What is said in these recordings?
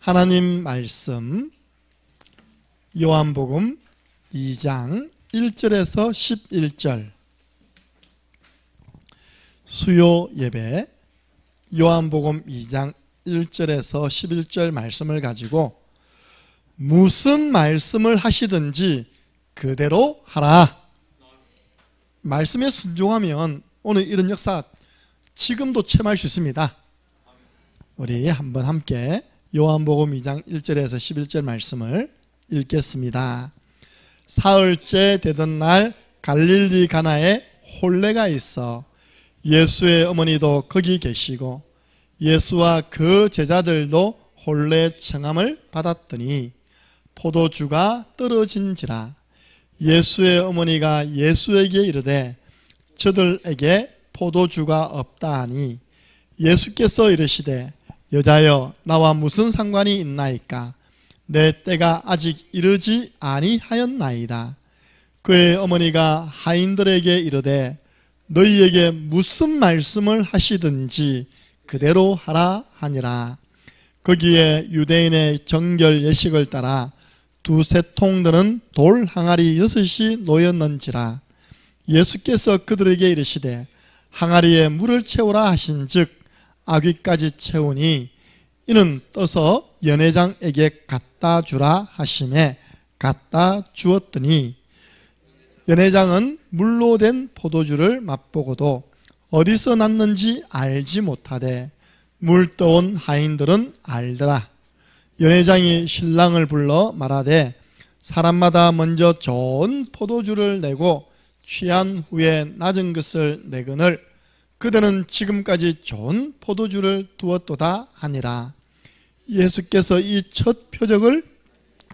하나님 말씀 요한복음 2장 1절에서 11절 수요 예배 요한복음 2장 1절에서 11절 말씀을 가지고 무슨 말씀을 하시든지 그대로 하라. 말씀에 순종하면 오늘 이런 역사 지금도 체험할 수 있습니다. 우리 한번 함께 요한복음 2장 1절에서 11절 말씀을 읽겠습니다. 사흘째 되던 날 갈릴리 가나에 혼례가 있어 예수의 어머니도 거기 계시고 예수와 그 제자들도 혼례 청함을 받았더니 포도주가 떨어진지라. 예수의 어머니가 예수에게 이르되 저들에게 포도주가 없다 하니 예수께서 이르시되 여자여 나와 무슨 상관이 있나이까? 내 때가 아직 이르지 아니하였나이다. 그의 어머니가 하인들에게 이르되 너희에게 무슨 말씀을 하시든지 그대로 하라 하니라. 거기에 유대인의 정결 예식을 따라 두세 통 드는 돌 항아리 6이 놓였는지라. 예수께서 그들에게 이르시되 항아리에 물을 채우라 하신즉 아귀까지 채우니 이는 떠서 연회장에게 갖다 주라 하심에 갖다 주었더니 연회장은 물로 된 포도주를 맛보고도 어디서 났는지 알지 못하되 물 떠온 하인들은 알더라. 연회장이 신랑을 불러 말하되 사람마다 먼저 좋은 포도주를 내고 취한 후에 낮은 것을 내거늘 그들은 지금까지 좋은 포도주를 두었도다 하니라. 예수께서 이 첫 표적을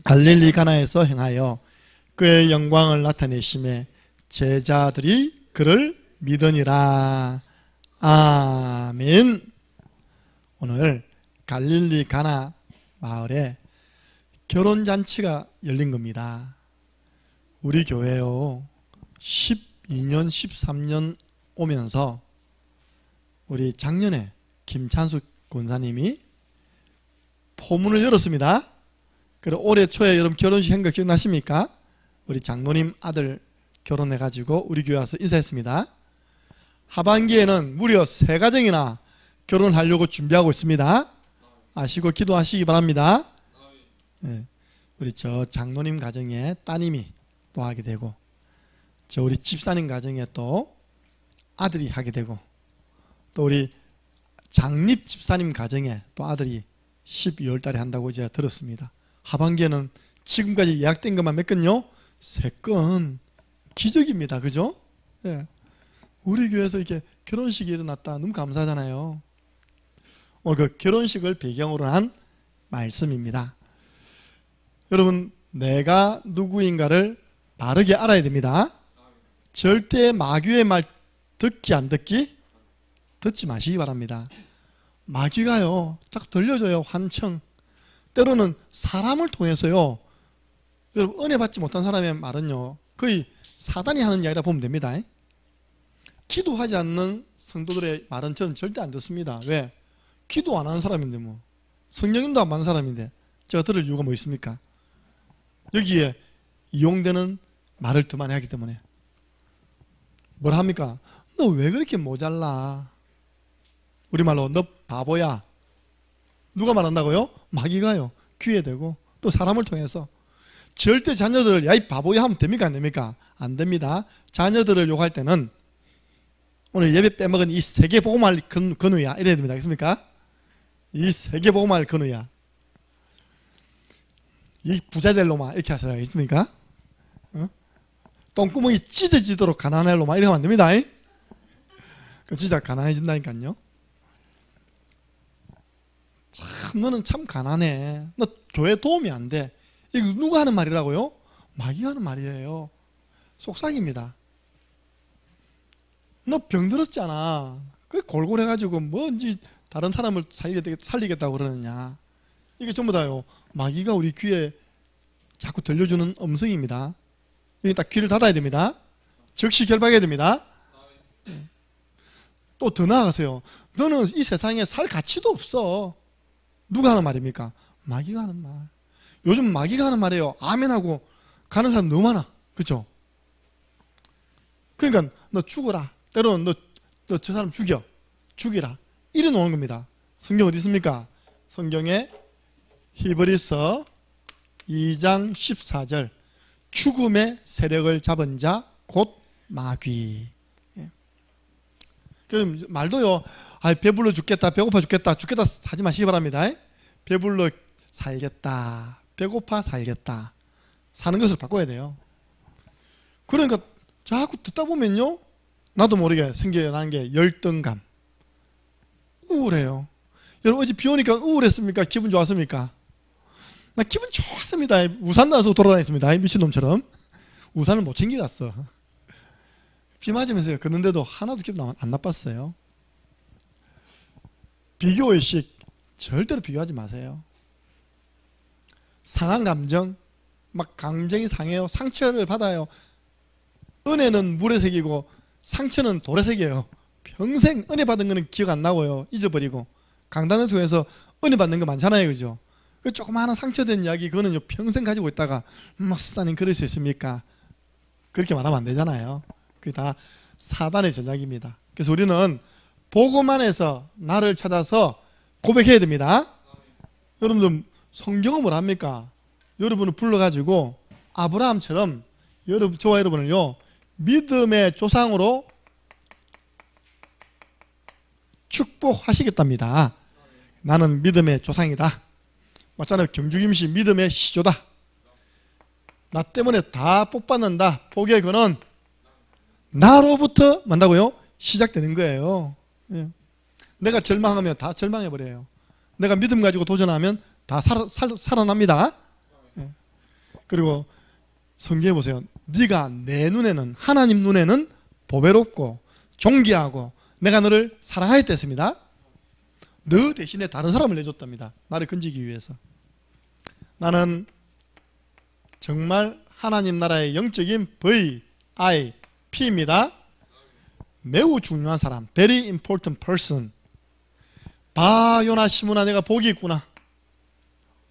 갈릴리 가나에서 행하여 그의 영광을 나타내심에 제자들이 그를 믿으니라. 아멘. 오늘 갈릴리 가나 마을에 결혼잔치가 열린 겁니다. 우리 교회요 12년 13년 오면서 우리 작년에 김찬숙 권사님이 포문을 열었습니다. 그리고 올해 초에 여러분 결혼식 한 거 기억나십니까? 우리 장로님 아들 결혼해가지고 우리 교회 와서 인사했습니다. 하반기에는 무려 3가정이나 결혼하려고 준비하고 있습니다. 아시고 기도하시기 바랍니다. 네. 우리 저 장로님 가정에 따님이 또 하게 되고 저 우리 집사님 가정에 또 아들이 하게 되고 또 우리 장립 집사님 가정에 또 아들이 12월 달에 한다고 제가 들었습니다. 하반기에는 지금까지 예약된 것만 몇 건요? 3건. 기적입니다. 그죠? 네. 우리 교회에서 이렇게 결혼식이 일어났다. 너무 감사하잖아요. 오늘 그 결혼식을 배경으로 한 말씀입니다. 여러분, 내가 누구인가를 바르게 알아야 됩니다. 절대 마귀의 말 듣기 안 듣기? 듣지 마시기 바랍니다. 마귀가요 자꾸 들려줘요. 환청. 때로는 사람을 통해서요, 여러분 은혜 받지 못한 사람의 말은요 거의 사단이 하는 이야기라 보면 됩니다. 기도하지 않는 성도들의 말은 저는 절대 안 듣습니다. 왜? 기도 안 하는 사람인데 뭐 성령님도 안 받는 사람인데 제가 들을 이유가 뭐 있습니까? 여기에 이용되는 말을 더 많이 하기 때문에 뭘 합니까? 너 왜 그렇게 모자라? 우리말로 너 바보야. 누가 말한다고요? 마귀가요. 귀에 대고 또 사람을 통해서. 절대 자녀들을 야 이 바보야 하면 됩니까 안 됩니까? 안 됩니다. 자녀들을 욕할 때는 오늘 예배 빼먹은 이 세계 복음할 근우야 이래야 됩니다. 알겠습니까? 이 세계 복음할 근우야. 이 부자 될 놈아 이렇게 하셔야 알겠습니까? 똥구멍이 찢어지도록 가난할 놈아 이러면 안 됩니다. 그 진짜 가난해진다니까요. 참 너는 참 가난해. 너 교회 도움이 안 돼. 이거 누가 하는 말이라고요? 마귀가 하는 말이에요. 속삭입니다. 너 병들었잖아. 그래 골골해가지고 뭔지 다른 사람을 살리겠다고 그러느냐. 이게 전부 다요 마귀가 우리 귀에 자꾸 들려주는 음성입니다. 여기 딱 귀를 닫아야 됩니다. 즉시 결박해야 됩니다. 또 더 나아가세요. 너는 이 세상에 살 가치도 없어. 누가 하는 말입니까? 마귀가 하는 말. 요즘 마귀가 하는 말이에요. 아멘하고 가는 사람 너무 많아. 그렇죠? 그러니까 너 죽어라. 때로는 너 저 사람 죽이라. 이래 놓은 겁니다. 성경 어디 있습니까? 성경에 히브리서 2장 14절 죽음의 세력을 잡은 자 곧 마귀. 그럼 말도요. 배불러 죽겠다, 배고파 죽겠다 하지 마시기 바랍니다. 배불러 살겠다, 배고파 살겠다. 사는 것을 바꿔야 돼요. 그러니까 자꾸 듣다 보면요, 나도 모르게 생겨나는 게 열등감, 우울해요. 여러분 어제 비 오니까 우울했습니까? 기분 좋았습니까? 나 기분 좋았습니다. 우산 나서 돌아다녔습니다. 미친놈처럼. 우산을 못 챙겨갔어. 비 맞으면서 걷는데도 하나도 기분 안 나빴어요. 비교의식 절대로 비교하지 마세요. 상한 감정, 막 감정이 상해요. 상처를 받아요. 은혜는 물에 새기고 상처는 돌에 새겨요. 평생 은혜 받은 거는 기억 안 나고요. 잊어버리고. 강단을 통해서 은혜 받는 거 많잖아요. 그죠? 그 조그마한 상처된 이야기, 그거는 평생 가지고 있다가, 목사님 그럴 수 있습니까? 그렇게 말하면 안 되잖아요. 그게 다 사단의 전략입니다. 그래서 우리는 보고만 해서 나를 찾아서 고백해야 됩니다. 여러분들 성경은 뭘 합니까? 여러분을 불러가지고 아브라함처럼 저와 여러분을요, 믿음의 조상으로 축복하시겠답니다. 나는 믿음의 조상이다. 맞잖아요. 경주김씨 믿음의 시조다. 나 때문에 다 복받는다. 복의 근원 나로부터 만다고요? 시작되는 거예요. 내가 절망하면 다 절망해버려요. 내가 믿음 가지고 도전하면 다 살아납니다. 그리고 성경에 보세요. 네가 내 눈에는, 하나님 눈에는 보배롭고 존귀하고 내가 너를 사랑하였다 했습니다. 너 대신에 다른 사람을 내줬답니다. 나를 건지기 위해서. 나는 정말 하나님 나라의 영적인 VIP입니다. 매우 중요한 사람, very important person. 바요나 시므나 내가 복이 있구나.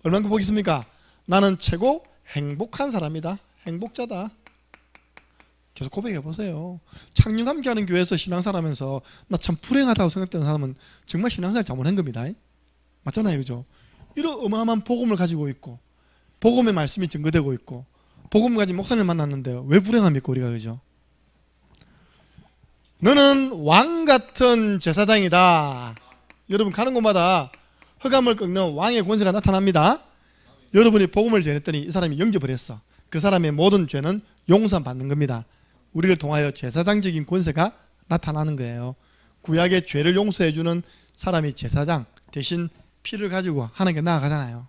얼마나 복이 있습니까? 나는 최고 행복한 사람이다. 행복자다. 계속 고백해 보세요. 창녕함께 하는 교회에서 신앙생활 하면서 나 참 불행하다고 생각되는 사람은 정말 신앙생활 잘못한 겁니다. 맞잖아요. 그죠? 이런 어마어마한 복음을 가지고 있고 복음의 말씀이 증거되고 있고 복음 가진 목사님을 만났는데 왜 불행합니까? 우리가. 그죠? 너는 왕같은 제사장이다. 여러분 가는 곳마다 흑암을 꺾는 왕의 권세가 나타납니다. 여러분이 복음을 전했더니 이 사람이 영접을 했어. 그 사람의 모든 죄는 용서받는 겁니다. 우리를 통하여 제사장적인 권세가 나타나는 거예요. 구약의 죄를 용서해주는 사람이 제사장 대신 피를 가지고 하나님께 나아가잖아요.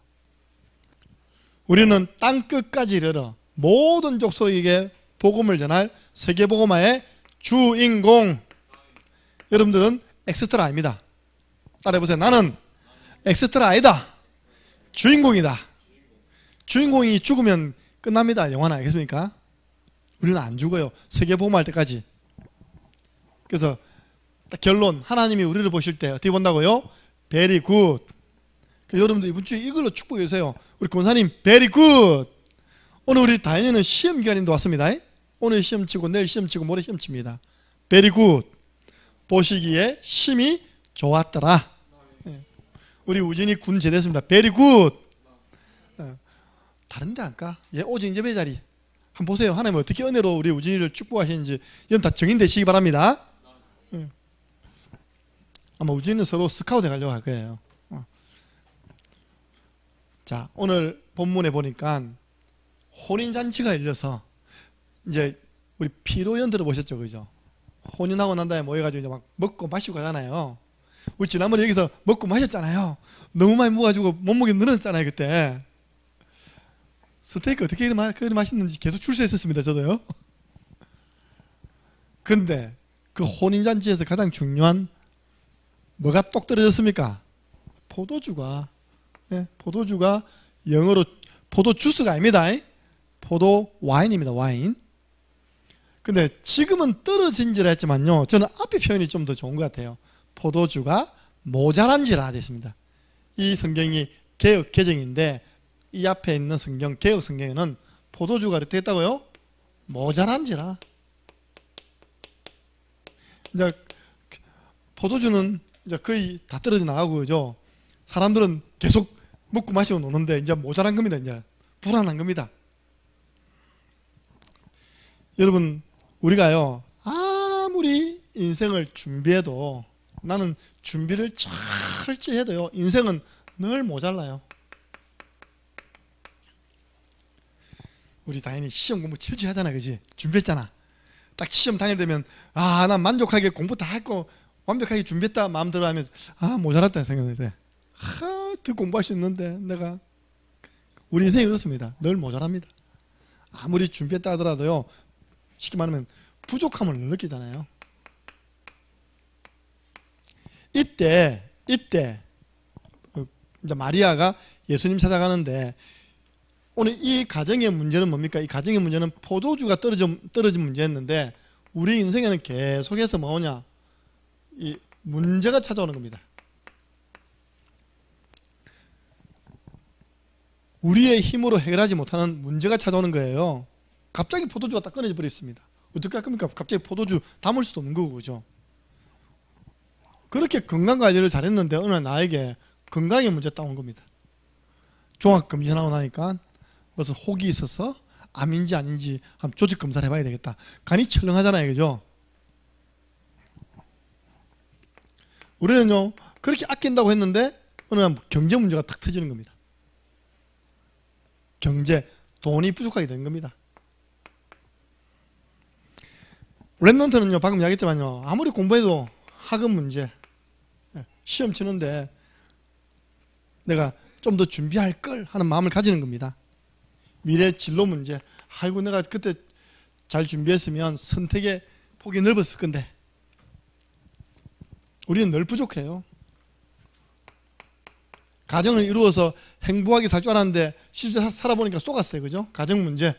우리는 땅끝까지 이르러 모든 족속에게 복음을 전할 세계복음화의 주인공. 여러분들은 엑스트라 아닙니다. 따라해보세요. 나는 엑스트라 아니다. 주인공이다. 주인공이 죽으면 끝납니다. 영화는. 알겠습니까? 우리는 안 죽어요. 세계복음할 때까지. 그래서 결론, 하나님이 우리를 보실 때 어떻게 본다고요? Very good. 여러분들 이번 주에 이걸로 축복해 주세요. 우리 권사님 very good. 오늘 우리 다현이는 시험 기간인데 왔습니다. 오늘 시험 치고 내일 시험 치고 모레 시험 칩니다. very good. 보시기에 심히 좋았더라. 우리 우진이 군 제대했습니다. very good. 다른 데 할까? 오직 예배 자리 한번 보세요. 하나님 어떻게 은혜로 우리 우진이를 축복하시는지 이건 다 정인되시기 바랍니다. 아마 우진이는 서로 스카우트 해가려고 할 거예요. 자, 오늘 본문에 보니까 혼인잔치가 열려서 이제 우리 피로연 들어보셨죠? 그죠? 혼인하고 난 다음에 모여가지고 이제 막 먹고 마시고 가잖아요. 우리 지난번에 여기서 먹고 마셨잖아요. 너무 많이 먹어가지고 몸무게 늘었잖아요. 그때 스테이크 어떻게 그렇게 맛있는지 계속 출세했었습니다. 저도요. 근데 그 혼인잔치에서 가장 중요한 뭐가 똑 떨어졌습니까? 포도주가 영어로 포도주스가 아닙니다. 포도 와인입니다. 와인. 근데 지금은 떨어진지라 했지만요, 저는 앞에 표현이 좀 더 좋은 것 같아요. 포도주가 모자란지라 됐습니다. 이 성경이 개역 개정인데 이 앞에 있는 성경 개역 성경에는 포도주가 어떻게 했다고요? 모자란지라. 이제 포도주는 이제 거의 다 떨어져 나가고 그죠. 사람들은 계속 먹고 마시고 노는데 이제 모자란 겁니다. 이제 불안한 겁니다. 여러분, 우리가요 아무리 인생을 준비해도, 나는 준비를 철저히 해도요 인생은 늘 모자라요. 우리 당연히 시험 공부 철저히 하잖아, 그지? 준비했잖아. 딱 시험 당일 되면 난 만족하게 공부 다 했고 완벽하게 준비했다 마음대로 하면 모자랐다 생각하는데 더 공부할 수 있는데 내가. 우리 인생이 그렇습니다. 늘 모자랍니다. 아무리 준비했다 하더라도요 쉽게 말하면 부족함을 느끼잖아요. 이때 이제 마리아가 예수님 찾아가는데, 오늘 이 가정의 문제는 뭡니까? 이 가정의 문제는 포도주가 떨어진 문제였는데, 우리 인생에는 계속해서 뭐냐? 이 문제가 찾아오는 겁니다. 우리의 힘으로 해결하지 못하는 문제가 찾아오는 거예요. 갑자기 포도주가 딱 끊어져 버렸습니다. 어떻게 할 겁니까? 갑자기 포도주 담을 수도 없는 거고, 그죠? 그렇게 건강관리를 잘했는데 어느 날 나에게 건강에 문제 딱 온 겁니다. 종합검진하고 나니까 무슨 혹이 있어서 암인지 아닌지 한번 조직 검사를 해봐야 되겠다. 간이 철렁하잖아요, 그죠? 우리는요 그렇게 아낀다고 했는데 어느 날 경제 문제가 탁 터지는 겁니다. 돈이 부족하게 된 겁니다. 랩런트는요 방금 이야기했지만요 아무리 공부해도 학업 문제, 시험 치는데 내가 좀 더 준비할 걸 하는 마음을 가지는 겁니다. 미래 진로 문제, 아이고 내가 그때 잘 준비했으면 선택의 폭이 넓었을 건데. 우리는 늘 부족해요. 가정을 이루어서 행복하게 살 줄 알았는데 실제 살아보니까 쏘갔어요, 그죠? 가정 문제.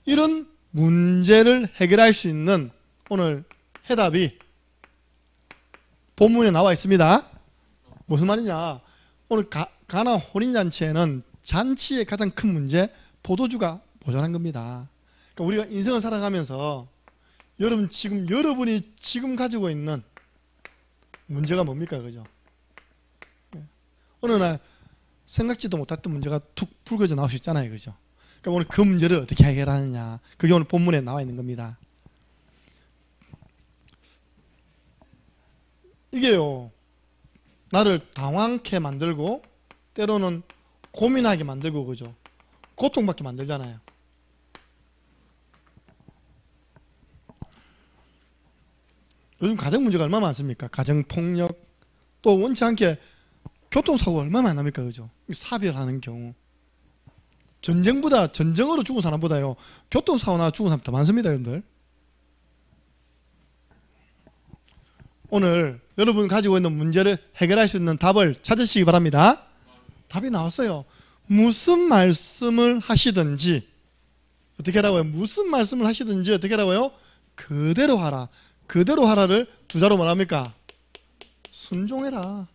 이런 문제를 해결할 수 있는 오늘 해답이 본문에 나와 있습니다. 무슨 말이냐? 오늘 가나 혼인잔치에는 잔치의 가장 큰 문제, 포도주가 모자란 겁니다. 그러니까 우리가 인생을 살아가면서 여러분이 지금 가지고 있는 문제가 뭡니까, 그죠? 어느 날 생각지도 못했던 문제가 툭 불거져 나올 수 있잖아요, 그죠? 그러니까 오늘 그 문제를 어떻게 해결하느냐, 그게 오늘 본문에 나와 있는 겁니다. 이게요 나를 당황케 만들고 때로는 고민하게 만들고, 그죠? 고통받게 만들잖아요. 요즘 가정 문제가 얼마나 많습니까? 가정폭력, 또 원치 않게 교통사고가 얼마나 많이 납니까, 그죠? 사별하는 경우, 전쟁으로 죽은 사람보다요 교통사고나 죽은 사람 더 많습니다, 여러분들. 오늘 여러분 가지고 있는 문제를 해결할 수 있는 답을 찾으시기 바랍니다. 답이 나왔어요. 무슨 말씀을 하시든지 어떻게 하라고요? 무슨 말씀을 하시든지 어떻게 하라고요? 그대로 하라. 그대로 하라를 두 자로 말합니까? 순종해라.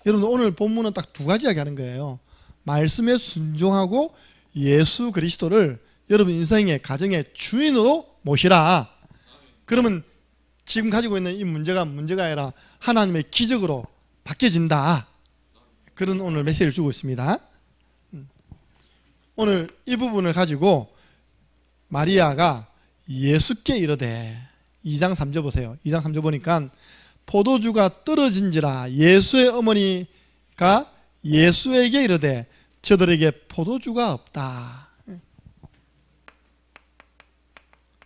여러분 오늘 본문은 딱 두 가지 이야기하는 거예요. 말씀에 순종하고 예수 그리스도를 여러분 인생의 가정의 주인으로 모시라. 그러면 지금 가지고 있는 이 문제가 아니라 하나님의 기적으로 바뀌어진다. 그런 오늘 메시지를 주고 있습니다. 오늘 이 부분을 가지고 마리아가 예수께 이르되, 2장 3절 보세요. 2장 3절 보니까 포도주가 떨어진지라 예수의 어머니가 예수에게 이르되 저들에게 포도주가 없다.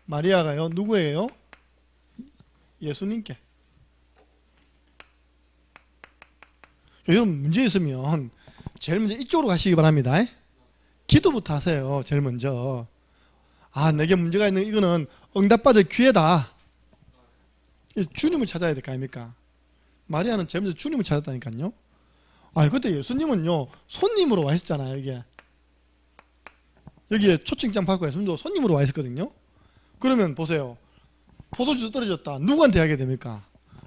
마리아가요 누구예요? 예수님께. 여러분 문제 있으면 제일 먼저 이쪽으로 가시기 바랍니다. 기도부터 하세요. 제일 먼저. 내게 문제가 있는 이거는 응답받을 기회다. 주님을 찾아야 될 거 아닙니까? 마리아는 제일 먼저 주님을 찾았다니까요. 그때 예수님은요 손님으로 와 있었잖아요. 여기에 초청장 받고 예수님도 손님으로 와 있었거든요. 그러면 보세요. 포도주 떨어졌다. 누구한테 하게 됩니까?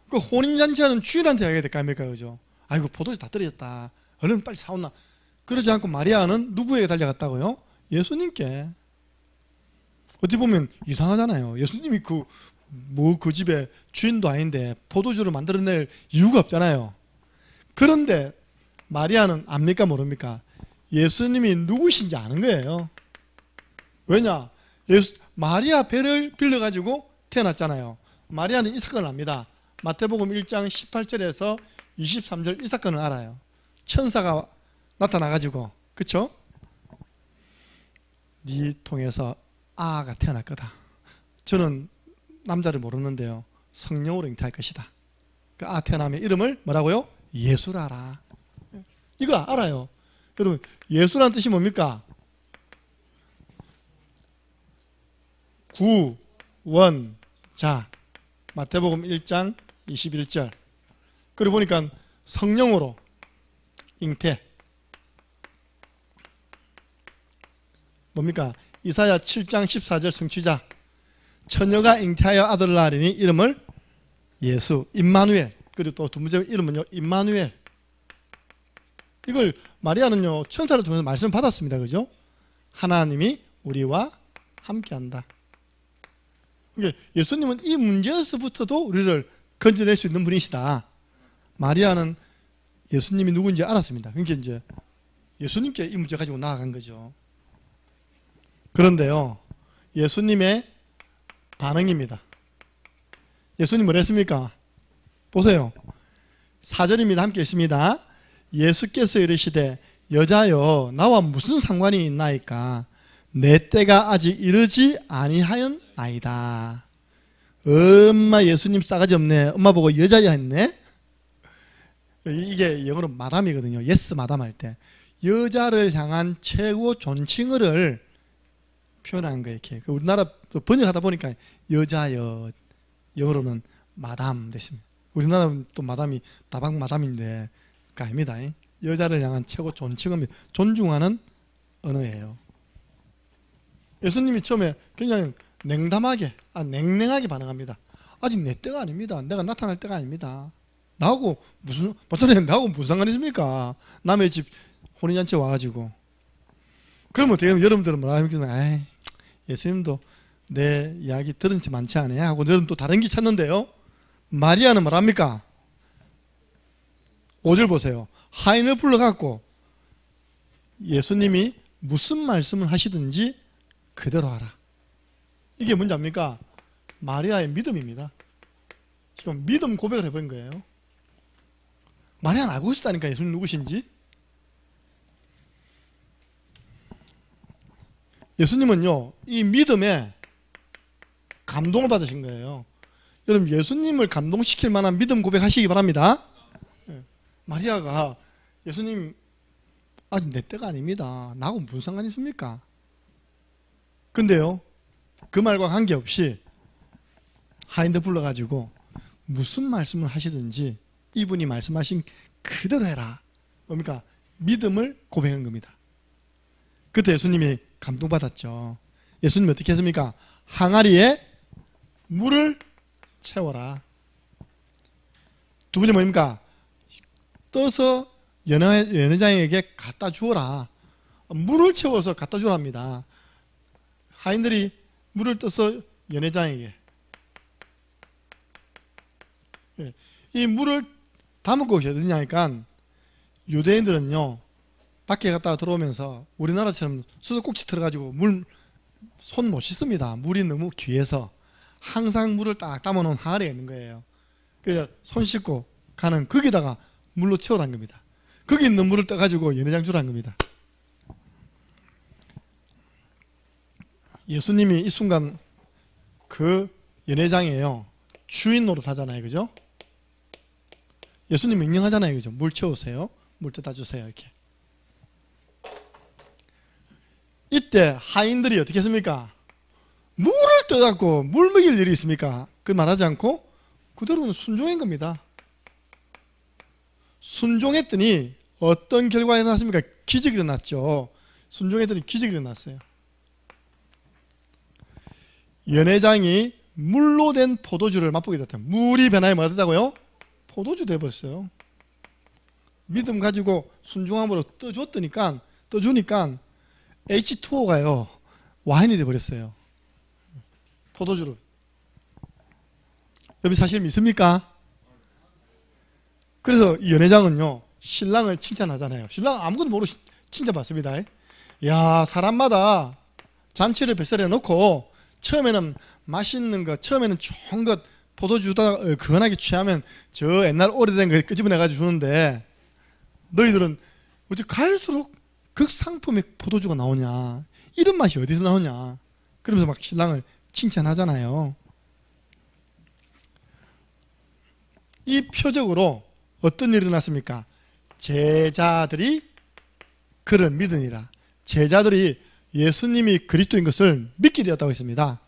그 혼인잔치하는 주인한테 이야기해야 될거 아닙니까? 그죠? 아이고, 포도주 다 떨어졌다. 얼른 빨리 사온나. 그러지 않고 마리아는 누구에게 달려갔다고요? 예수님께. 어떻게 보면 이상하잖아요. 예수님이 그 집에 주인도 아닌데 포도주를 만들어낼 이유가 없잖아요. 그런데 마리아는 압니까 모릅니까? 예수님이 누구신지 아는 거예요. 왜냐? 마리아 배를 빌려가지고 태어났잖아요. 마리아는 이 사건을 압니다. 마태복음 1장 18절에서 23절 이 사건을 알아요. 천사가 나타나가지고, 그쵸? 네 통해서 아가 태어날 거다. 저는 남자를 모르는데요, 성령으로 잉태할 것이다. 그 아 태어나면 이름을 뭐라고요? 예수라라. 이걸 알아요. 여러분, 예수라는 뜻이 뭡니까? 구원자. 마태복음 1장 21절. 그리고 보니까 성령으로 잉태. 뭡니까? 이사야 7장 14절 성취자. 처녀가 잉태하여 아들을 낳으리니 이름을 예수, 임마누엘. 그리고 또 두 번째 이름은요, 임마누엘. 이걸 마리아는요, 천사를 통해서 말씀을 받았습니다. 그죠? 하나님이 우리와 함께한다. 그러니까 예수님은 이 문제에서부터도 우리를 건져낼 수 있는 분이시다. 마리아는 예수님이 누구인지 알았습니다. 그러니까 이제 예수님께 이 문제 가지고 나아간 거죠. 그런데요, 예수님의 반응입니다. 예수님 뭐라 했습니까? 보세요. 4절입니다. 함께 읽습니다. 예수께서 이르시되 여자여 나와 무슨 상관이 있나이까? 내 때가 아직 이르지 아니하였나이다. 엄마, 예수님 싸가지 없네. 엄마 보고 여자야 했네. 이게 영어로 마담이거든요. 예스 마담 할 때 여자를 향한 최고 존칭어를 표현한 거예요. 이렇게 우리나라 번역하다 보니까 여자여, 영어로는 마담 됐습니다. 우리나라는 또 마담이 다방 마담인데 그거 아닙니다. 여자를 향한 최고 존칭어입니다. 존중하는 언어예요. 예수님이 처음에 굉장히 냉담하게, 냉랭하게 반응합니다. 아직 내 때가 아닙니다. 내가 나타날 때가 아닙니다. 나하고 무슨 상관이 있습니까? 남의 집 혼인잔치에 와가지고. 그러면 어떻게 하면 여러분들은 뭐라 하면, 예수님도 내 이야기 들은 지 많지 않아요? 하고 여러분 또 다른 길 찾는데요. 마리아는 뭐랍니까? 5절 보세요. 하인을 불러갖고 예수님이 무슨 말씀을 하시든지 그대로 하라. 이게 뭔지 압니까? 마리아의 믿음입니다. 지금 믿음 고백을 해본 거예요. 마리아는 알고 있었다니까, 예수님 누구신지. 예수님은요, 이 믿음에 감동을 받으신 거예요. 여러분, 예수님을 감동시킬 만한 믿음 고백하시기 바랍니다. 마리아가 예수님 아직 내 때가 아닙니다. 나하고 무슨 상관이 있습니까? 근데요, 그 말과 관계없이 하인들 불러가지고 무슨 말씀을 하시든지 이분이 말씀하신 그대로 해라. 뭡니까? 믿음을 고백한 겁니다. 그때 예수님이 감동받았죠. 예수님이 어떻게 했습니까? 항아리에 물을 채워라. 두 번째 뭡니까? 떠서 연회장에게 갖다 주어라. 물을 채워서 갖다 주랍니다. 하인들이 물을 떠서 연회장에게, 이 물을 담을 곳이 어디냐니까, 유대인들은요 밖에 갔다가 들어오면서 우리나라처럼 수도꼭지 틀어가지고 손 못 씻습니다. 물이 너무 귀해서 항상 물을 딱 담아놓은 항아리가 있는 거예요. 그래서 손 씻고 가는 거기다가 물로 채우라는 겁니다. 거기 있는 물을 떠가지고 연회장 주라는 겁니다. 예수님이 이 순간 그 연회장이에요, 주인 노릇하잖아요. 그죠? 예수님 명령하잖아요. 그죠? 물 채우세요. 물 떠다 주세요. 이렇게. 이때 하인들이 어떻게 했습니까? 물을 떠갖고 물 먹일 일이 있습니까? 그 말하지 않고 그대로는 순종한 겁니다. 순종했더니 어떤 결과가 일어났습니까? 기적이 일어났죠. 순종했더니 기적이 일어났어요. 연회장이 물로 된 포도주를 맛보게 됐다. 물이 변화에 뭐가 됐다고요? 포도주 돼버렸어요. 믿음 가지고 순종함으로 떠주니까 H2O가요 와인이 돼버렸어요. 포도주를. 여러분 사실 믿습니까? 그래서 이 연회장은요 신랑을 칭찬하잖아요. 신랑 아무것도 모르고 칭찬받습니다. 야, 사람마다 잔치를 뱃살에 넣고 처음에는 맛있는 것, 처음에는 좋은 것 포도주다 건하게 취하면 저 옛날 오래된 거 끄집어내가지고 주는데 너희들은 어째 갈수록 극상품의 포도주가 나오냐, 이런 맛이 어디서 나오냐, 그러면서 막 신랑을 칭찬하잖아요. 이 표적으로 어떤 일이 일어났습니까? 제자들이 그를 믿으니라. 제자들이 예수님이 그리스도인 것을 믿게 되었다고 했습니다.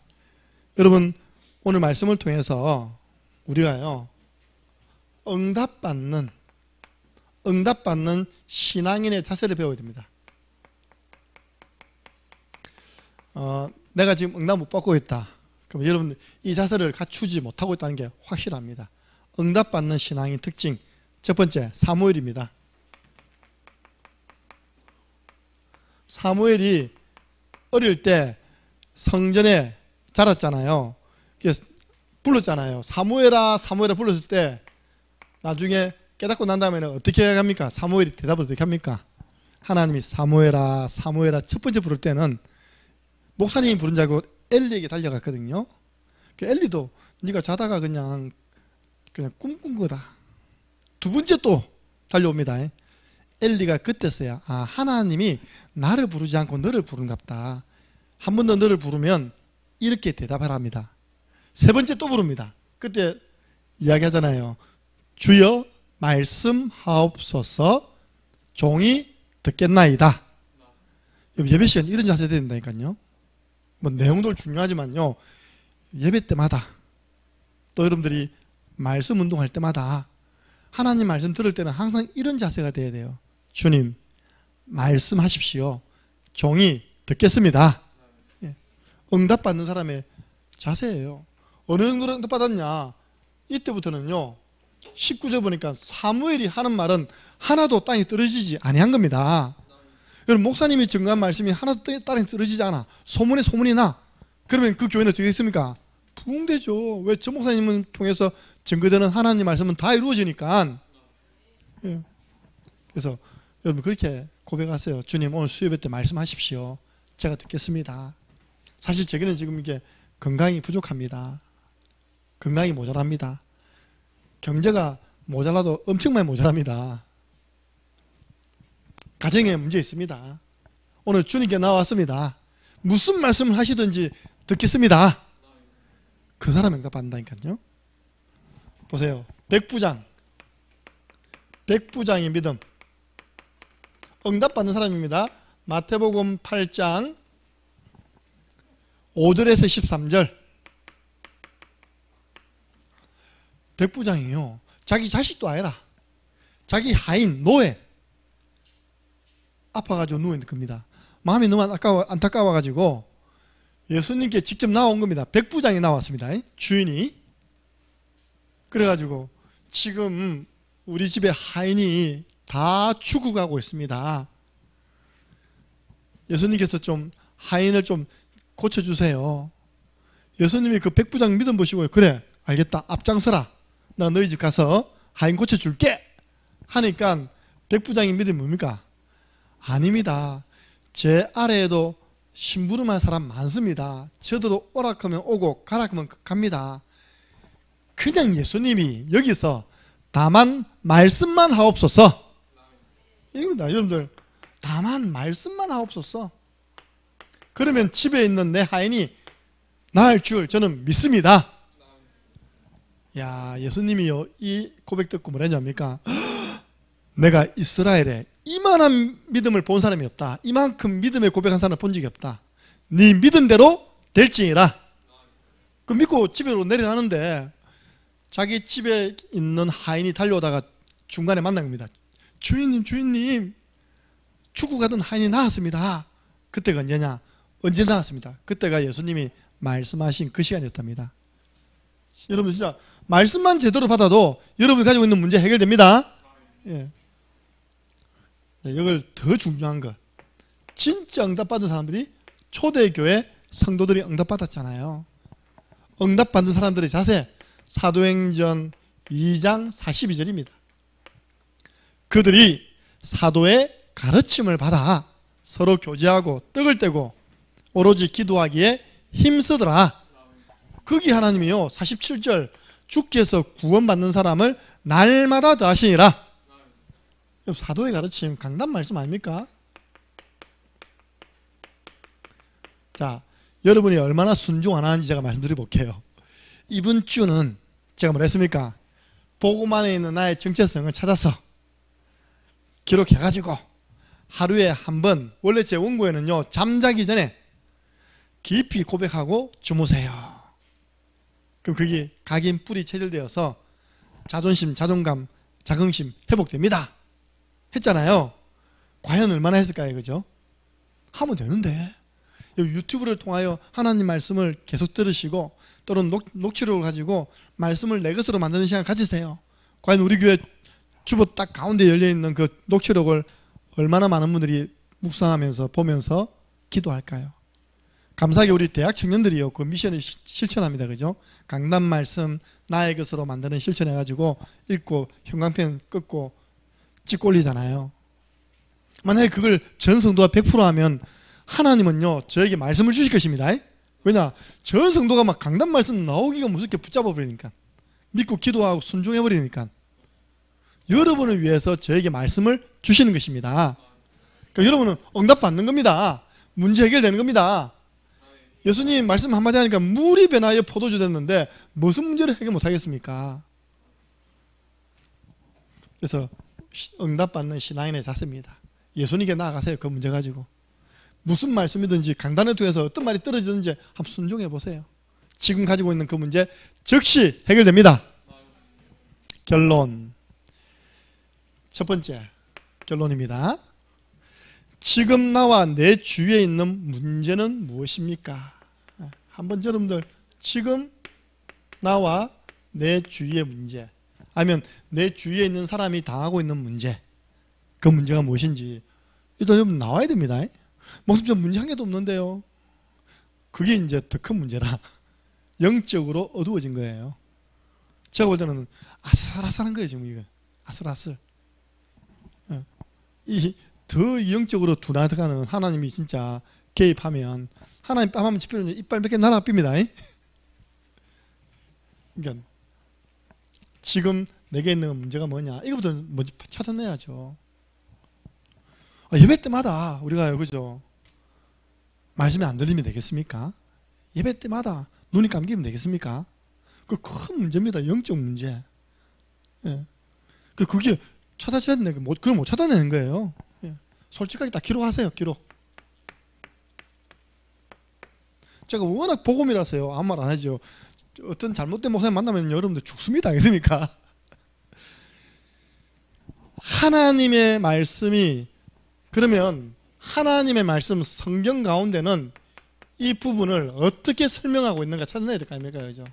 여러분 오늘 말씀을 통해서 우리가요 응답받는 신앙인의 자세를 배워야 됩니다. 내가 지금 응답 못 받고 있다. 그럼 여러분 이 자세를 갖추지 못하고 있다는 게 확실합니다. 응답받는 신앙인 특징 첫 번째 사무엘입니다. 사무엘이 어릴 때 성전에 자랐잖아요. 그래서 불렀잖아요. 사무엘아 사무엘아 불렀을 때 나중에 깨닫고 난 다음에는 어떻게 합니까? 사무엘이 대답을 어떻게 합니까? 하나님이 사무엘아 사무엘아 첫 번째 부를 때는 목사님이 부른 줄 알고 엘리에게 달려갔거든요. 엘리도 네가 자다가 그냥 꿈꾼 거다. 두 번째 또 달려옵니다. 엘리가 그때서야 하나님이 나를 부르지 않고 너를 부른갑다. 한 번 더 너를 부르면 이렇게 대답하라 합니다. 세 번째 또 부릅니다. 그때 이야기하잖아요. 주여 말씀하옵소서 종이 듣겠나이다. 예배 시간 이런 자세 된다니까요. 뭐 내용도 중요하지만요. 예배 때마다 또 여러분들이 말씀 운동할 때마다 하나님 말씀 들을 때는 항상 이런 자세가 돼야 돼요. 주님 말씀하십시오. 종이 듣겠습니다. 응답받는 사람의 자세예요. 어느 정도로 응답받았냐, 이때부터는요 19절 보니까 사무엘이 하는 말은 하나도 땅에 떨어지지 아니한 겁니다. 여러분 목사님이 증거한 말씀이 하나도 땅에 떨어지지 않아. 소문에 소문이 나. 그러면 그 교회는 어떻게 됐습니까? 부흥되죠. 왜? 저 목사님을 통해서 증거되는 하나님 말씀은 다 이루어지니까. 그래서 여러분 그렇게 고백하세요. 주님 오늘 수요예배 때 말씀하십시오. 제가 듣겠습니다. 사실 제게는 지금 이게 건강이 부족합니다. 건강이 모자랍니다. 경제가 모자라도 엄청 많이 모자랍니다. 가정에 문제 있습니다. 오늘 주님께 나왔습니다. 무슨 말씀을 하시든지 듣겠습니다. 그 사람 응답받는다니까요. 보세요. 백부장의 믿음. 응답받는 사람입니다. 마태복음 8장 5절에서 13절. 백부장이요 자기 자식도 아니라 자기 하인 노예 아파가지고 누워있는 겁니다. 마음이 너무 안타까워가지고 예수님께 직접 나온 겁니다. 백부장이 나왔습니다. 주인이. 그래가지고 지금 우리 집에 하인이 다 죽어가고 있습니다. 예수님께서 좀 하인을 좀 고쳐주세요. 예수님이 그 백부장 믿음 보시고 그래 알겠다 앞장서라. 나 너희 집 가서 하인 고쳐줄게 하니까 백부장의 믿음이 뭡니까? 아닙니다. 제 아래에도 심부름할 사람 많습니다. 저도 오락하면 오고 가락하면 갑니다. 그냥 예수님이 여기서 다만 말씀만 하옵소서. 이겁니다. 여러분들 다만 말씀만 하옵소서. 그러면 집에 있는 내 하인이 나을 줄 저는 믿습니다. 야, 예수님이요 이 고백 듣고 뭐라 했냐니까 내가 이스라엘에 이만한 믿음을 본 사람이 없다. 이만큼 믿음의 고백한 사람을 본 적이 없다. 네 믿은 대로 될지니라. 그 믿고 집으로 내려가는데 자기 집에 있는 하인이 달려오다가 중간에 만난 겁니다. 주인님 죽고 가던 하인이 나왔습니다. 그때가 언제냐? 언제 나왔습니다. 그때가 예수님이 말씀하신 그 시간이었답니다. 여러분 진짜 말씀만 제대로 받아도 여러분이 가지고 있는 문제 해결됩니다. 예. 이걸 더 중요한 것. 진짜 응답받은 사람들이 초대교회 성도들이 응답받았잖아요. 응답받은 사람들의 자세, 사도행전 2장 42절입니다. 그들이 사도의 가르침을 받아 서로 교제하고 떡을 떼고 오로지 기도하기에 힘쓰더라. 거기 하나님이요 47절 주께서 구원받는 사람을 날마다 더하시니라. 사도의 가르침 강단 말씀 아닙니까? 자, 여러분이 얼마나 순종 안 하는지 제가 말씀드려 볼게요. 이번 주는 제가 뭐라 했습니까? 복음 안에 있는 나의 정체성을 찾아서 기록해가지고 하루에 한 번, 원래 제 원고에는요 잠자기 전에 깊이 고백하고 주무세요. 그럼 그게 각인 뿌리 체질되어서 자존심, 자존감, 자긍심 회복됩니다 했잖아요. 과연 얼마나 했을까요? 그죠? 하면 되는데 유튜브를 통하여 하나님 말씀을 계속 들으시고 또는 녹취록을 가지고 말씀을 내 것으로 만드는 시간 가지세요. 과연 우리 교회 주보 딱 가운데 열려있는 그 녹취록을 얼마나 많은 분들이 묵상하면서 보면서 기도할까요? 감사하게 우리 대학 청년들이요 그 미션을 실천합니다. 그죠? 강단 말씀 나의 것으로 만드는 실천해가지고 읽고 형광펜 끄고 찍고 올리잖아요. 만약에 그걸 전 성도가 100% 하면 하나님은요 저에게 말씀을 주실 것입니다. 왜냐? 전 성도가 막 강단 말씀 나오기가 무섭게 붙잡아 버리니까, 믿고 기도하고 순종해 버리니까 여러분을 위해서 저에게 말씀을 주시는 것입니다. 그러니까 여러분은 응답 받는 겁니다. 문제 해결되는 겁니다. 예수님 말씀 한마디 하니까 물이 변하여 포도주 됐는데 무슨 문제를 해결 못하겠습니까? 그래서 응답받는 신앙인의 자세입니다. 예수님께 나아가세요. 그 문제 가지고 무슨 말씀이든지 강단을 통해서 어떤 말이 떨어지든지 한번 순종해 보세요. 지금 가지고 있는 그 문제 즉시 해결됩니다. 결론, 첫 번째 결론입니다. 지금 나와 내 주위에 있는 문제는 무엇입니까? 한번 여러분들 지금 나와 내 주위의 문제, 아니면 내 주위에 있는 사람이 당하고 있는 문제, 그 문제가 무엇인지 일단 여러분 나와야 됩니다. 목숨 문제 한 개도 없는데요. 그게 이제 더 큰 문제라 영적으로 어두워진 거예요. 제가 볼 때는 아슬아슬한 거예요. 지금 이거 아슬아슬. 이 더 영적으로 둔화가는 하나님이 진짜 개입하면 하나님 땀 한번 치필면 이빨 몇 개 날아갑니다. 그러니까 지금 내게 있는 문제가 뭐냐, 이거부터 먼저 찾아내야죠. 예배 때마다 우리가 그죠, 말씀이 안 들리면 되겠습니까? 예배 때마다 눈이 감기면 되겠습니까? 그 큰 문제입니다. 영적 문제. 예. 그게 찾아줘야 되는 거예요. 그걸 못 찾아내는 거예요. 예. 솔직하게 다 기록하세요. 기록. 제가 워낙 복음이라서요 아무 말 안 하죠. 어떤 잘못된 목사님 만나면 여러분들 죽습니다. 알겠습니까? 하나님의 말씀이, 그러면 하나님의 말씀 성경 가운데는 이 부분을 어떻게 설명하고 있는가 찾아내야 될 거 아닙니까? 그죠?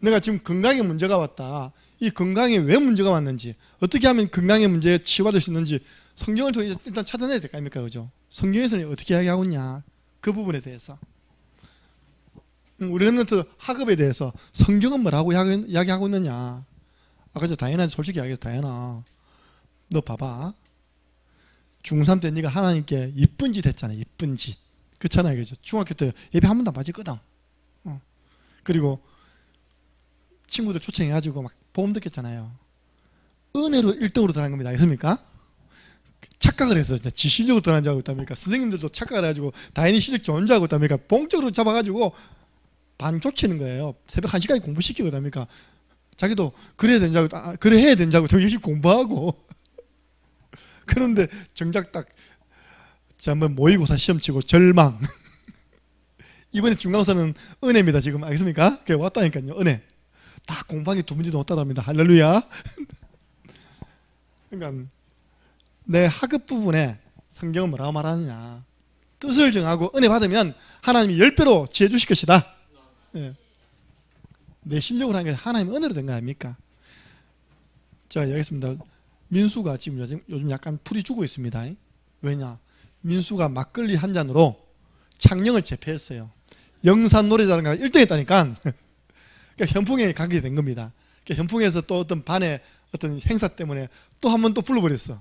내가 지금 건강에 문제가 왔다. 이 건강에 왜 문제가 왔는지, 어떻게 하면 건강의 문제에 치유받을 수 있는지 성경을 통해서 일단 찾아내야 될 거 아닙니까? 그죠? 성경에서는 어떻게 이야기하고 있냐, 그 부분에 대해서. 우리 렘넌트 학업에 대해서 성경은 뭐라고 이야기하고 있느냐. 아까 저 다현아한테 솔직히 이야기해서, 다현아 너 봐봐, 중3 때 네가 하나님께 이쁜 짓 했잖아. 이쁜 짓. 그렇잖아요. 그죠? 중학교 때 예배 한 번도 안 맞았거든. 그리고 친구들 초청해가지고 막 보험 듣겠잖아요. 은혜로 1등으로 들어간 겁니다. 알겠습니까? 착각을 해서 지 실력으로 들어간 줄 알고 있답니까? 선생님들도 착각을 해가지고 다행히 실력 좋은 줄 알고 있답니까? 봉적으로 잡아가지고 반 쫓치는 거예요. 새벽 1시까지 공부시키고 있답니까? 자기도 그래야 되는 줄 알고, 그래 해야 되는 줄 알고 더 열심히 공부하고. 그런데 정작 딱 한번 모의고사 시험 치고 절망. 이번에 중간고사는 은혜입니다. 지금 알겠습니까? 그게 왔다니까요. 은혜. 다 공방에 두 문제도 왔다답니다. 할렐루야. 그러니까 내 학업 부분에 성경은 뭐라고 말하느냐, 뜻을 정하고 은혜 받으면 하나님이 10배로 지혜 주실 것이다. 예. 내 실력으로 한 게 하나님의 은혜로 된 거 아닙니까? 제가 얘기했습니다. 민수가 지금 요즘 약간 풀이 주고 있습니다. 왜냐? 민수가 막걸리 한 잔으로 창녕을 제패했어요. 영산 노래자랑가 1등 했다니까. 그러니까 현풍에 가게 된 겁니다. 그러니까 현풍에서 또 어떤 반의 어떤 행사 때문에 또 한 번 또 불러버렸어.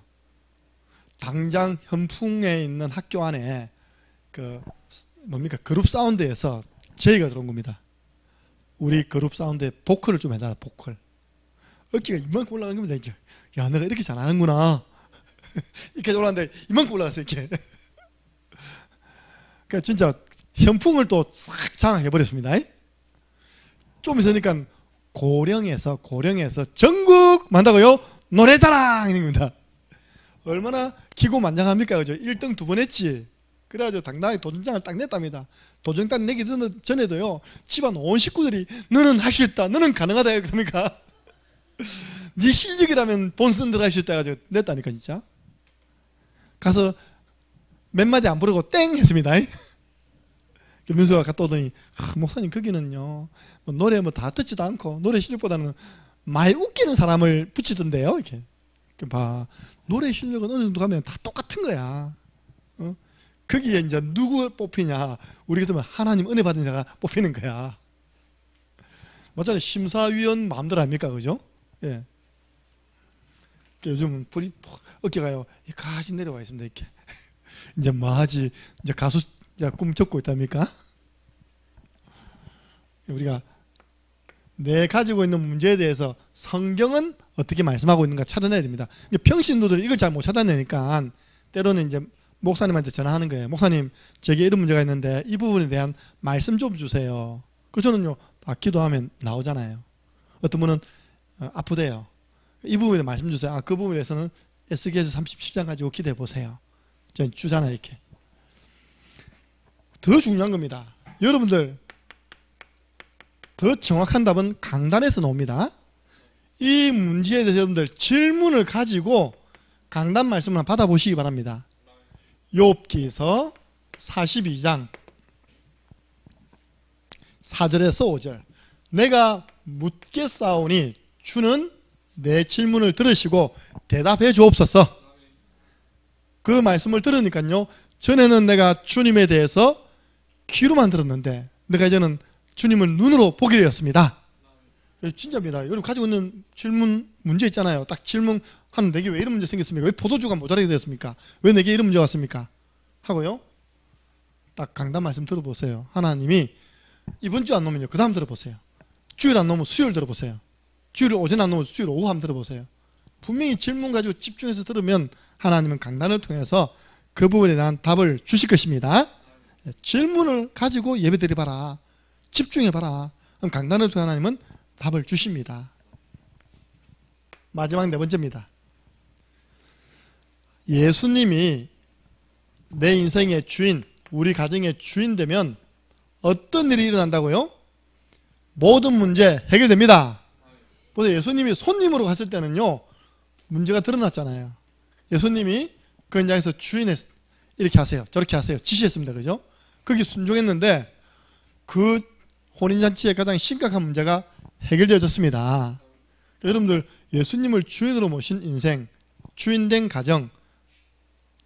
당장 현풍에 있는 학교 안에 그룹 사운드에서 제의가 들어온 겁니다. 우리 그룹 사운드에 보컬을 좀 해달라, 보컬. 어깨가 이만큼 올라간 겁니다, 이제. 야, 내가 이렇게 잘하는구나. 이렇게 올라갔는데 이만큼 올라갔어요, 이렇게. 그러니까 진짜 현풍을 또 싹 장악해버렸습니다. 좀 있으니까 고령에서 전국 만다고요? 노래자랑! 입니다. 얼마나 기고만장합니까? 그죠? 1등 2번 했지. 그래가지고 당당하게 도전장을 딱 냈답니다. 도전장 내기 전에도요, 집안 온 식구들이 너는 할 수 있다, 너는 가능하다. 그러니까 네 실력이라면 본선 들어갈 수 있다 해가지고 냈다니까, 진짜. 가서 몇 마디 안 부르고 땡 했습니다. 민수가 갔다 오더니, 목사님 거기는요 뭐 노래 뭐 다 듣지도 않고 노래 실력보다는 많이 웃기는 사람을 붙이던데요. 이렇게 봐, 노래 실력은 어느 정도 가면 다 똑같은 거야. 거기에 이제 누구 뽑히냐? 우리 같으면 하나님 은혜 받은 자가 뽑히는 거야. 맞잖아요. 심사위원 마음대로 합니까, 그죠? 예. 요즘 불이 어깨가요 여기까지 내려와 있습니다. 이렇게 이제 뭐 하지? 이제 가수 꿈 접고 있답니까? 우리가 내 가지고 있는 문제에 대해서 성경은 어떻게 말씀하고 있는가 찾아내야 됩니다. 평신도들이 이걸 잘 못 찾아내니까 때로는 이제 목사님한테 전화하는 거예요. 목사님, 제게 이런 문제가 있는데 이 부분에 대한 말씀 좀 주세요. 그 저는요, 기도하면 나오잖아요. 어떤 분은 아프대요. 이 부분에 말씀 주세요. 그 부분에 대해서는 에스겔서 37장 가지고 기도해 보세요. 저는 주잖아요, 이렇게. 더 중요한 겁니다. 여러분들, 더 정확한 답은 강단에서 나옵니다. 이 문제에 대해서 여러분들 질문을 가지고 강단 말씀을 한번 받아보시기 바랍니다. 욥기서 42장 4절에서 5절. 내가 묻겠사오니 주는 내 질문을 들으시고 대답해 주옵소서. 그 말씀을 들으니까요, 전에는 내가 주님에 대해서 귀로만 들었는데 내가 이제는 주님을 눈으로 보게 되었습니다. 진짜입니다. 여러분 가지고 있는 질문 문제 있잖아요. 딱 질문하는 내게 왜 이런 문제 생겼습니까? 왜 포도주가 모자라게 되었습니까? 왜 내게 이런 문제가 왔습니까? 하고요, 딱 강단 말씀 들어보세요. 하나님이 이번 주 안 놓으면요, 그 다음 들어보세요. 주일 안 놓으면 수요일 들어보세요. 주일 오전 안 놓으면 수요일 오후 한번 들어보세요. 분명히 질문 가지고 집중해서 들으면 하나님은 강단을 통해서 그 부분에 대한 답을 주실 것입니다. 질문을 가지고 예배 드려봐라, 집중해봐라. 그럼 강단을 통해 하나님은 답을 주십니다. 마지막 4번째입니다. 예수님이 내 인생의 주인, 우리 가정의 주인 되면 어떤 일이 일어난다고요? 모든 문제 해결됩니다. 보세요. 예수님이 손님으로 갔을 때는요, 문제가 드러났잖아요. 예수님이 그 현장에서 주인에 이렇게 하세요, 저렇게 하세요 지시했습니다. 그죠? 거기 순종했는데 그 혼인잔치의 가장 심각한 문제가 해결되어졌습니다. 여러분들, 예수님을 주인으로 모신 인생, 주인된 가정,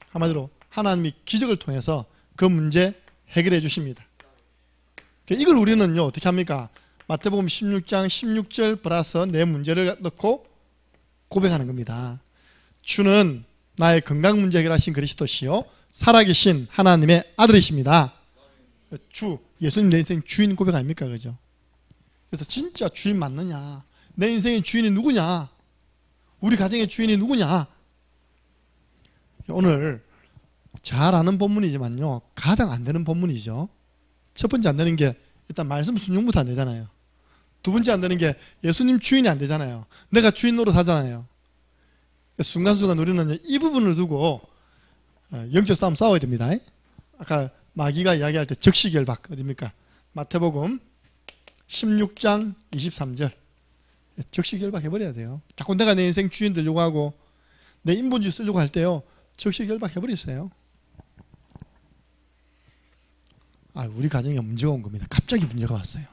한마디로 하나님이 기적을 통해서 그 문제 해결해 주십니다. 이걸 우리는요, 어떻게 합니까? 마태복음 16장 16절 플러스 내 문제를 넣고 고백하는 겁니다. 주는 나의 건강 문제 해결하신 그리스도시요 살아계신 하나님의 아들이십니다. 주, 예수님 내 인생 주인 고백 아닙니까? 그죠? 그래서 진짜 주인 맞느냐? 내 인생의 주인이 누구냐? 우리 가정의 주인이 누구냐? 오늘 잘 아는 본문이지만요, 가장 안 되는 본문이죠. 첫 번째 안 되는 게 일단 말씀 순종부터 안 되잖아요. 두 번째 안 되는 게 예수님 주인이 안 되잖아요. 내가 주인 노릇 하잖아요. 순간순간 우리는 이 부분을 두고 영적 싸움 싸워야 됩니다. 아까 마귀가 이야기할 때 적시결박 어딥니까? 마태복음 16장 23절. 적시결박 해버려야 돼요. 자꾸 내가 내 인생 주인 되려고 하고 내 인본주의 쓰려고 할 때요, 적시결박 해버리세요. 우리 가정에 문제가 온 겁니다. 갑자기 문제가 왔어요.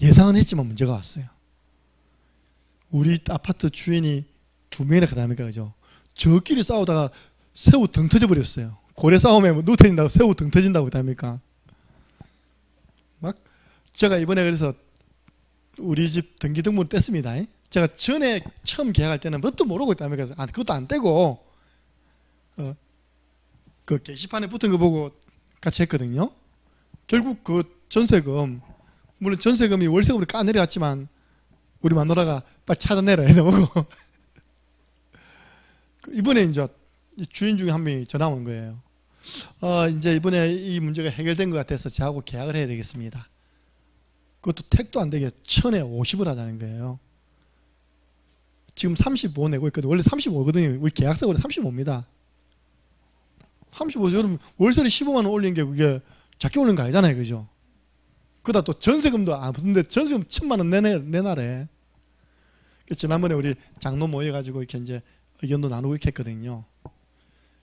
예상은 했지만 문제가 왔어요. 우리 아파트 주인이 2명이나 그다음이니까 그죠? 저끼리 싸우다가 새우 등 터져버렸어요. 고래 싸움에 누워 터진다고 새우 등 터진다고 그다음이니까. 막 제가 이번에 그래서 우리 집 등기등본을 뗐습니다. 제가 전에 처음 계약할 때는 뭣도 모르고 있다니까 그것도 안 떼고 그 게시판에 붙은 거 보고 같이 했거든요. 결국 그 전세금, 물론 전세금이 월세금으로 까내려갔지만 우리 마누라가 빨리 찾아내라 해놓고 이번에 이제 주인 중에 한 명이 전화 온 거예요. 이제 이번에 이 문제가 해결된 것 같아서 저하고 계약을 해야 되겠습니다. 그것도 택도 안 되게 1,050을 하자는 거예요. 지금 35 내고 있거든요. 원래 35거든요. 우리 계약서 원래 35입니다. 35, 여러분 월세를 15만 원 올린 게 그게 작게 올린 거 아니잖아요. 그죠? 그러다 또 전세금도 안 붙는데 전세금 1,000만 원 내놔래. 지난번에 우리 장로 모여가지고 이렇게 이제 의견도 나누고 이렇게 했거든요.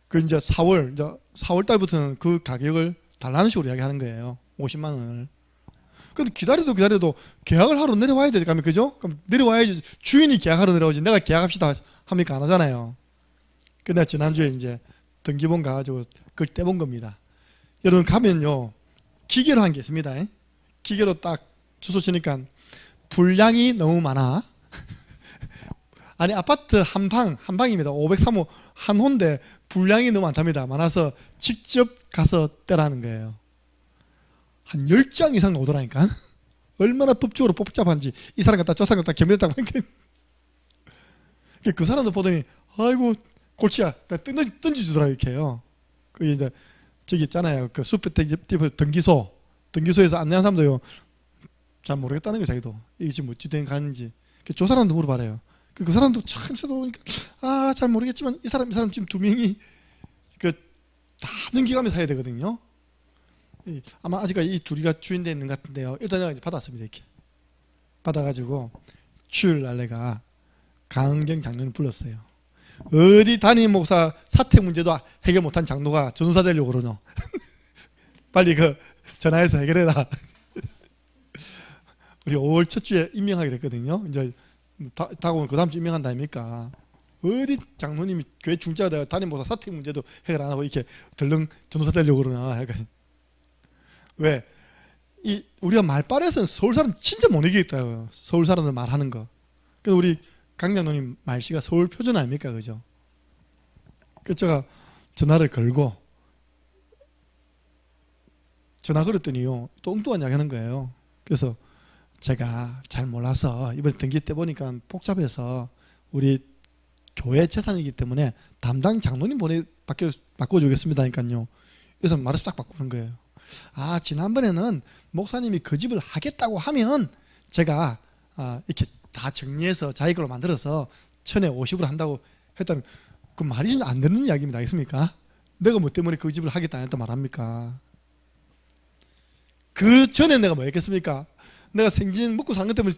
그 이제 4월 달부터는 그 가격을 달라는 식으로 이야기하는 거예요. 50만 원을. 근데 기다려도 계약을 하러 내려와야 되니까, 그죠? 그럼 내려와야지. 주인이 계약하러 내려오지. 내가 계약합시다 하니까 안 하잖아요. 근데 지난주에 이제 등기본 가가지고 그걸 떼본 겁니다. 여러분 가면요, 기계로 한 게 있습니다. 기계로 딱 주소 치니까 분량이 너무 많아. 아니 아파트 한 방입니다. 503호 한 호인데 분량이 너무 많답니다. 많아서 직접 가서 떼라는 거예요. 한 10장 이상 오더라니까. 얼마나 법적으로 복잡한지. 이 사람 갖다 저 사람 갖다 겸했다고 하니까 그 사람도 보더니 아이고 골치야 던지주더라 이렇게 해요. 그게 이제 저기 있잖아요. 그 숲에 등기소에서 안내한 사람도요 잘 모르겠다는 거예요. 자기도 이게 지금 어찌 된 가는지. 저 사람도 물어봐래요. 그 사람도 참 쳐다보니까 잘 모르겠지만 이 사람 지금 2명이 다 등기감에 사야 되거든요. 아마 아직까지 이 둘이가 주인돼 있는 것 같은데요. 일단 내가 이제 받았습니다. 이렇게 받아가지고 주일 날 내가 강경 장로를 불렀어요. 어디 담임 목사 사택 문제도 해결 못한 장로가 전도사 되려고 그러노. 빨리 전화해서 해결해라. 우리 5월 첫 주에 임명하게 됐거든요. 이제 다가오면 그 다음 주 임명한다 아닙니까? 어디 장로님이 교회 중자가 되어 담임 목사 사택 문제도 해결 안 하고 이렇게 덜렁 전도사 되려고 그러나. 왜? 우리가 말빨에서는 서울 사람 진짜 못 이기겠다. 서울 사람들 말하는 거. 그래서 우리 강장로님 말씨가 서울 표준 아닙니까? 그죠? 그래서 제가 전화를 걸고 전화 걸었더니요 또 엉뚱한 이야기 하는 거예요. 그래서 제가 잘 몰라서 이번에 등기 때 보니까 복잡해서 우리 교회 재산이기 때문에 담당 장로님 바꿔주겠습니다 하니까요. 그래서 말을 싹 바꾸는 거예요. 지난번에는 목사님이 그 집을 하겠다고 하면 제가 이렇게 다 정리해서 자기 걸로 만들어서 1,050으로 한다고 했다면 그 말이 안 되는 이야기입니다. 알겠습니까? 내가 뭐 때문에 그 집을 하겠다 안 했다 말합니까? 그 전에 내가 뭐 했겠습니까? 내가 생진 먹고 사는 것 때문에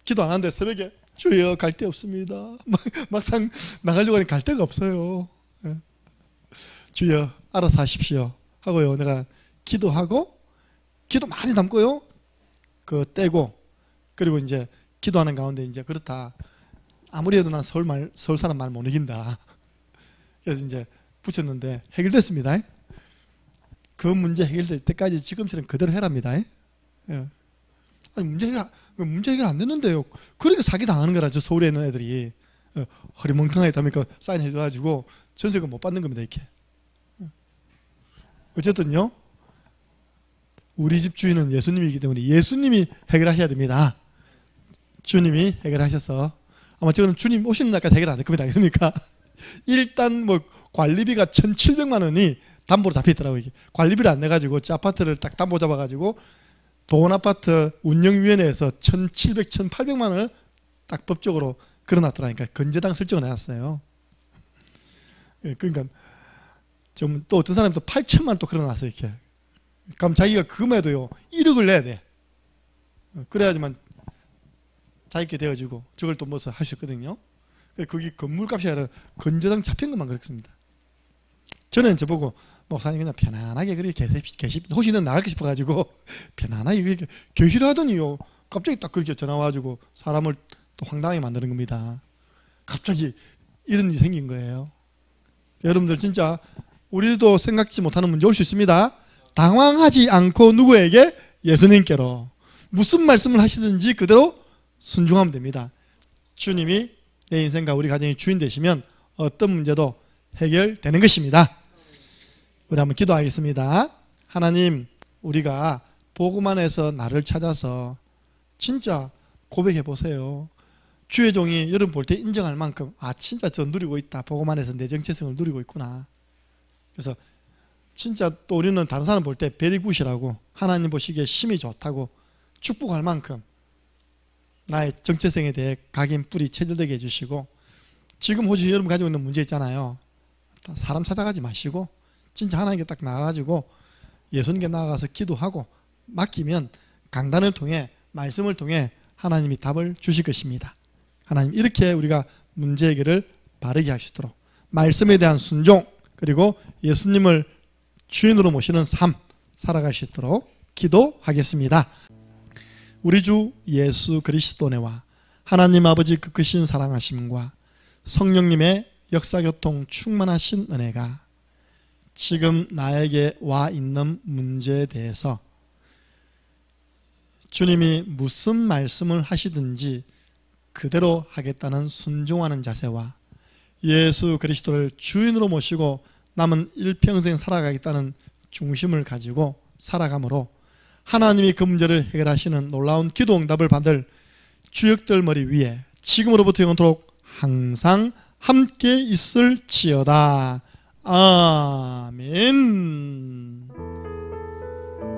기도 안 하는데 새벽에 주여 갈 데 없습니다. 막상 나가려고 하니 갈 데가 없어요. 주여 알아서 하십시오 하고요. 내가 기도하고 기도 많이 담고요. 떼고 그리고 이제 기도하는 가운데 이제 그렇다. 아무리 해도 난 서울 사람 말 못 이긴다. 그래서 이제 붙였는데 해결됐습니다. 그 문제 해결될 때까지 지금처럼 그대로 해랍니다. 아니 문제 해결 안 됐는데요. 그러니까 사기 당하는 거라. 저 서울에 있는 애들이 허리멍텅하게 다니까 사인해줘가지고 전세금 못 받는 겁니다. 이렇게. 어쨌든요. 우리 집 주인은 예수님이기 때문에 예수님이 해결하셔야 됩니다. 주님이 해결하셔서 아마 저는 주님 오시는 날까지 해결 안 할 겁니다. 알겠습니까? 일단 뭐 관리비가 1,700만 원이 담보로 잡혀있더라고요. 관리비를 안 내가지고 저 아파트를 딱 담보 잡아가지고 보건아파트 운영위원회에서 1,700, 1,800만 원을 딱 법적으로 걸어놨더라니까. 건재당 설정을 해놨어요. 그러니까 좀 또 어떤 사람이 또 8천만 원 또 걸어놨어요. 이렇게. 그럼 자기가 그것만 해도요 1억을 내야 돼. 그래야지만 자기게 되어지고 저걸 또 뭐서 할 수 있거든요. 거기 건물값이 아니라 건재당 잡힌 것만 그렇습니다. 저는 저보고 목사님 그냥 편안하게 그렇게 계시 혹시는 나갈까 싶어가지고 편안하게 그렇게 계시를 하더니요 갑자기 딱 그렇게 전화 와가지고 사람을 또 황당하게 만드는 겁니다. 갑자기 이런 일이 생긴 거예요. 여러분들 진짜 우리도 생각지 못하는 문제 올 수 있습니다. 당황하지 않고 누구에게? 예수님께로. 무슨 말씀을 하시든지 그대로 순종하면 됩니다. 주님이 내 인생과 우리 가정의 주인 되시면 어떤 문제도 해결되는 것입니다. 우리 한번 기도하겠습니다. 하나님, 우리가 복음 안에서 나를 찾아서 진짜 고백해 보세요. 주의 종이 여러분 볼 때 인정할 만큼 진짜 저 누리고 있다. 복음 안에서 내 정체성을 누리고 있구나. 그래서 진짜 또 우리는 다른 사람 볼 때 베리굿이라고 하나님 보시기에 심히 좋다고 축복할 만큼 나의 정체성에 대해 각인 뿌리 체질되게 해주시고, 지금 혹시 여러분 가지고 있는 문제 있잖아요. 사람 찾아가지 마시고 진짜 하나님께 딱 나가가지고 예수님께 나아가서 기도하고 맡기면 강단을 통해 말씀을 통해 하나님이 답을 주실 것입니다. 하나님, 이렇게 우리가 문제 해결을 바르게 하시도록 말씀에 대한 순종, 그리고 예수님을 주인으로 모시는 삶 살아갈 수 있도록 기도하겠습니다. 우리 주 예수 그리스도네와 하나님 아버지 그 크신 사랑하심과 성령님의 역사교통 충만하신 은혜가 지금 나에게 와 있는 문제에 대해서 주님이 무슨 말씀을 하시든지 그대로 하겠다는 순종하는 자세와 예수 그리스도를 주인으로 모시고 남은 일평생 살아가겠다는 중심을 가지고 살아가므로 하나님이 그 문제를 해결하시는 놀라운 기도 응답을 받을 주역들 머리 위에 지금으로부터 영원토록 항상 함께 있을지어다. 아멘.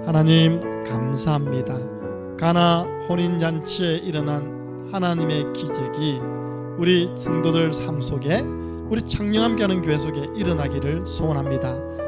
하나님 감사합니다. 가나 혼인잔치에 일어난 하나님의 기적이 우리 성도들 삶 속에, 우리 청년 함께하는 교회 속에 일어나기를 소원합니다.